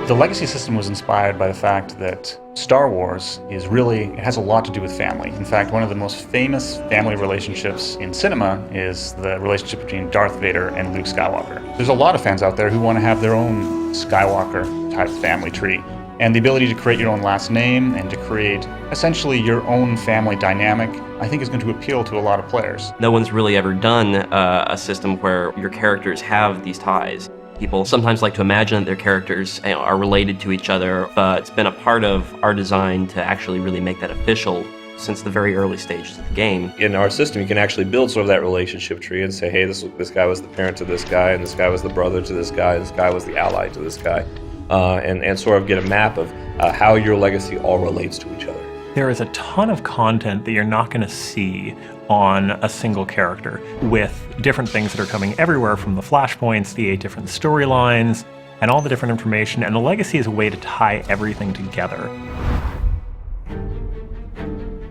The legacy system was inspired by the fact that Star Wars it has a lot to do with family. In fact, one of the most famous family relationships in cinema is the relationship between Darth Vader and Luke Skywalker. There's a lot of fans out there who want to have their own Skywalker-type family tree. And the ability to create your own last name and to create essentially your own family dynamic, I think is going to appeal to a lot of players. No one's really ever done a system where your characters have these ties. People sometimes like to imagine that their characters are related to each other, but it's been a part of our design to actually really make that official since the very early stages of the game. In our system, you can actually build sort of that relationship tree and say, hey, this guy was the parent to this guy, and this guy was the brother to this guy, and this guy was the ally to this guy, and sort of get a map of how your legacy all relates to each other. There is a ton of content that you're not going to see on a single character, with different things that are coming everywhere from the flashpoints, the 8 different storylines, and all the different information, and the legacy is a way to tie everything together.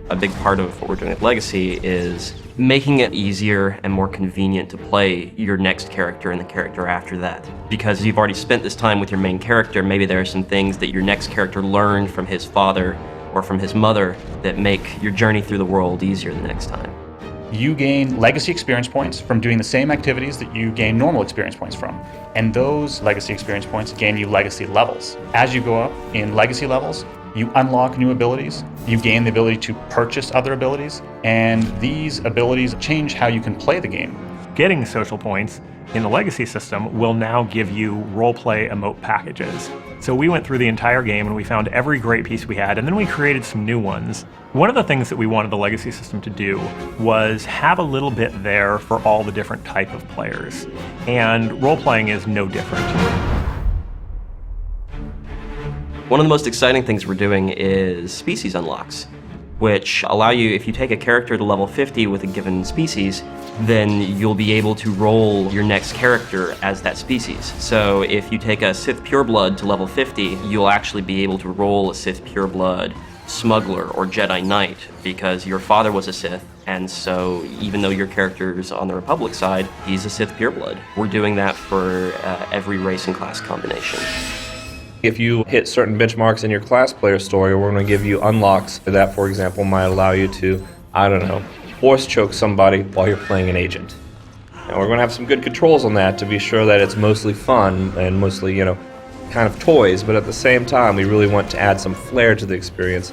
A big part of what we're doing with Legacy is making it easier and more convenient to play your next character and the character after that. Because you've already spent this time with your main character, maybe there are some things that your next character learned from his father or from his mother that make your journey through the world easier the next time. You gain legacy experience points from doing the same activities that you gain normal experience points from. And those legacy experience points gain you legacy levels. As you go up in legacy levels, you unlock new abilities, you gain the ability to purchase other abilities, and these abilities change how you can play the game. Getting social points in the legacy system will now give you roleplay emote packages. So we went through the entire game and we found every great piece we had, and then we created some new ones. One of the things that we wanted the legacy system to do was have a little bit there for all the different type of players, and role-playing is no different. One of the most exciting things we're doing is species unlocks, which allow you, if you take a character to level 50 with a given species, then you'll be able to roll your next character as that species. So if you take a Sith Pureblood to level 50, you'll actually be able to roll a Sith Pureblood Smuggler or Jedi Knight, because your father was a Sith, and so even though your character's on the Republic side, he's a Sith Pureblood. We're doing that for every race and class combination. If you hit certain benchmarks in your class player story, we're going to give you unlocks that, for example, might allow you to, I don't know, force choke somebody while you're playing an agent. And we're going to have some good controls on that to be sure that it's mostly fun and mostly, kind of toys, but at the same time, we really want to add some flair to the experience.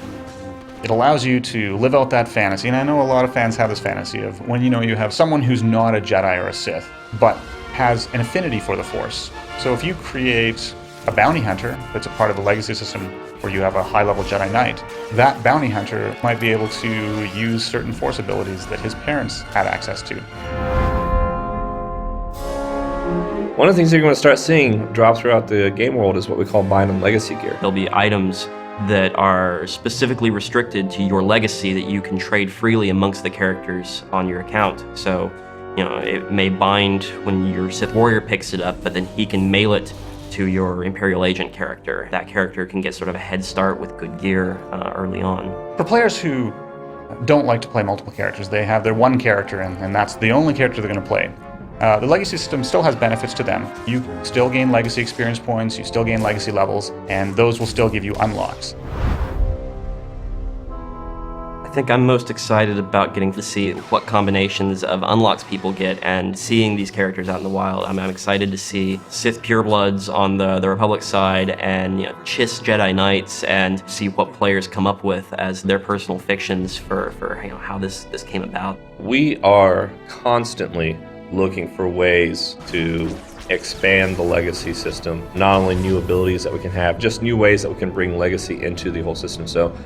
It allows you to live out that fantasy, and I know a lot of fans have this fantasy of when you have someone who's not a Jedi or a Sith, but has an affinity for the Force. So if you create a bounty hunter that's a part of the legacy system where you have a high-level Jedi Knight, that bounty hunter might be able to use certain Force abilities that his parents had access to. One of the things you're going to start seeing drop throughout the game world is what we call bind and legacy gear. There'll be items that are specifically restricted to your legacy that you can trade freely amongst the characters on your account. So, it may bind when your Sith Warrior picks it up, but then he can mail it to your Imperial Agent character. That character can get sort of a head start with good gear early on. For players who don't like to play multiple characters, they have their one character and that's the only character they're going to play. The legacy system still has benefits to them. You still gain legacy experience points, you still gain legacy levels, and those will still give you unlocks. I think I'm most excited about getting to see what combinations of unlocks people get and seeing these characters out in the wild. I'm excited to see Sith Purebloods on the Republic side and Chiss Jedi Knights, and see what players come up with as their personal fictions for how this came about. We are constantly looking for ways to expand the legacy system, not only new abilities that we can have, just new ways that we can bring legacy into the whole system. So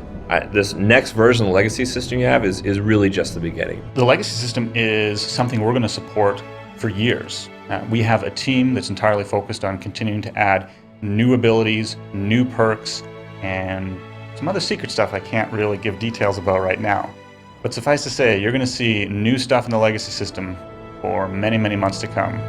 this next version of the legacy system you have is really just the beginning. The legacy system is something we're going to support for years. We have a team that's entirely focused on continuing to add new abilities, new perks, and some other secret stuff I can't really give details about right now. But suffice to say, you're going to see new stuff in the legacy system for many, many months to come.